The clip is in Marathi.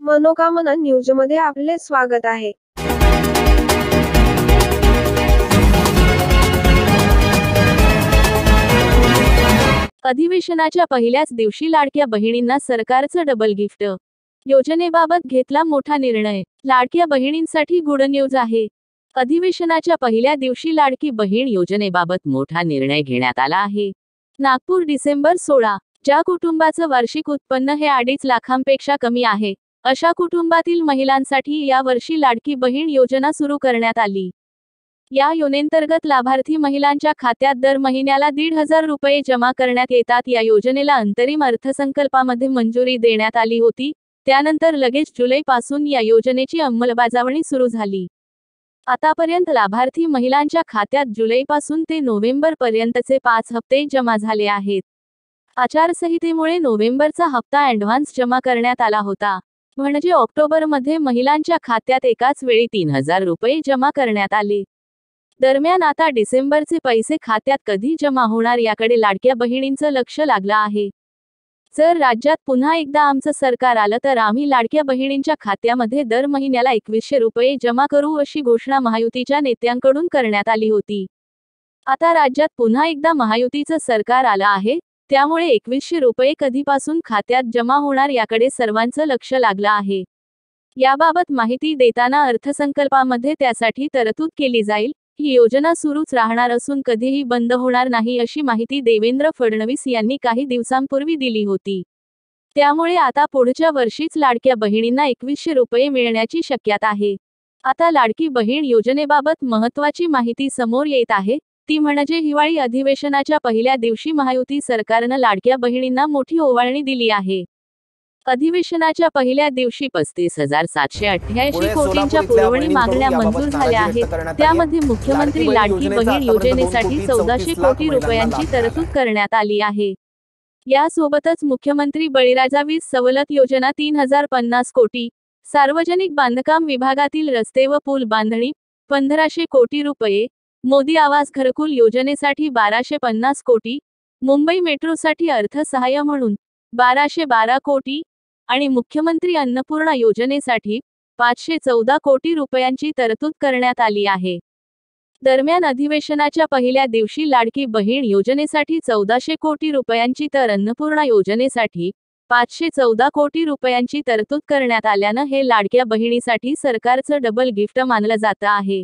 मनोकामना न्यूजमध्ये आपले स्वागत आहे. अधिवेशनाच्या पहिल्याच दिवशी लाडक्या बहिणींना सरकारचं डबल गिफ्ट. योजनेबाबत घेतला मोठा निर्णय. लाडक्या बहिणींसाठी गुड न्यूज आहे. अधिवेशनाच्या पहिल्या दिवशी लाडकी बहीण योजनेबाबत मोठा निर्णय घेण्यात आला आहे. नागपूर डिसेंबर 16. ज्या कुटुंबाचं वार्षिक उत्पन्न हे 2.5 लाखांपेक्षा कमी आहे, अशा कुटुंबातील महिलांसाठी या वर्षी लाडकी बहीण योजना सुरू करण्यात आली. या योजनेंतर्गत लाभार्थी महिलांच्या खात्यात दर महिन्याला 1,500 रुपये जमा करण्यात येतात. या योजनेला अंतरिम अर्थसंकल्पामध्ये मंजुरी देण्यात आली होती. त्यानंतर लगेच जुलैपासून या योजनेची अंमलबजावणी सुरू झाली. आतापर्यंत लाभार्थी महिलांच्या खात्यात जुलैपासून ते नोव्हेंबरपर्यंतचे 5 हप्ते जमा झाले आहेत. आचारसंहितेमुळे नोव्हेंबरचा हप्ता ॲडव्हान्स जमा करण्यात आला होता. म्हणजे ऑक्टोबरमध्ये महिलांच्या खात्यात एकाच वेळी 3,000 रुपये जमा करण्यात आले. दरम्यान आता डिसेंबरचे पैसे खात्यात कधी जमा होणार याकडे लाडक्या बहिणींचं लक्ष लागलं आहे. जर राज्यात पुन्हा एकदा आमचं सरकार आलं तर आम्ही लाडक्या बहिणींच्या खात्यामध्ये दर महिन्याला 2,100 रुपये जमा करू, अशी घोषणा महायुतीच्या नेत्यांकडून करण्यात आली होती. आता राज्यात पुन्हा एकदा महायुतीचं सरकार आलं आहे, त्यामुळे 2,100 रुपये कधीपासून खात्यात जमा होणार याकडे सर्वांचं लक्ष लागलं आहे. याबाबत माहिती देताना अर्थसंकल्पामध्ये त्यासाठी तरतूद केली जाईल. ही योजना सुरूच राहणार असून कधीही बंद होणार नाही, अशी माहिती देवेंद्र फडणवीस यांनी काही दिवसांपूर्वी दिली होती. त्यामुळे आता पुढच्या वर्षीच लाडक्या बहिणींना 2,100 रुपये मिळण्याची शक्यता आहे. आता लाडकी बहीण योजनेबाबत महत्त्वाची माहिती समोर येत आहे. ती म्हणजे हिवाळी अधिवेशनाच्या पहिल्या दिवशी महायुती सरकारनं लाडक्या बहिणींना मोठी ओवाळणी दिली आहे. अधिवेशनाच्या पहिल्या दिवशी 35,788 कोटींच्या पुरवणी मागण्या मंजूर झाल्या आहेत. त्यामध्ये मुख्यमंत्री लाडकी बहीण योजनेसाठी 1,400 कोटी रुपयांची तरतूद करण्यात आली आहे. यासोबतच मुख्यमंत्री बळीराजा वीज सवलत योजना 3,050 कोटी, सार्वजनिक बांधकाम विभागातील रस्ते व पूल बांधणी 1,500 कोटी रुपये, मोदी आवास घरकुल योजनेसाठी 1,250 कोटी, मुंबई मेट्रोसाठी अर्थसहाय्य म्हणून 1,212 कोटी आणि मुख्यमंत्री अन्नपूर्णा योजनेसाठी 514 कोटी रुपयांची तरतूद करण्यात आली आहे. दरम्यान अधिवेशनाच्या पहिल्या दिवशी लाडकी बहीण योजनेसाठी 1,400 कोटी रुपयांची तर अन्नपूर्णा योजनेसाठी 514 कोटी रुपयांची तरतूद करण्यात आल्यानं हे लाडक्या बहिणीसाठी सरकारचं डबल गिफ्ट मानलं जातं आहे.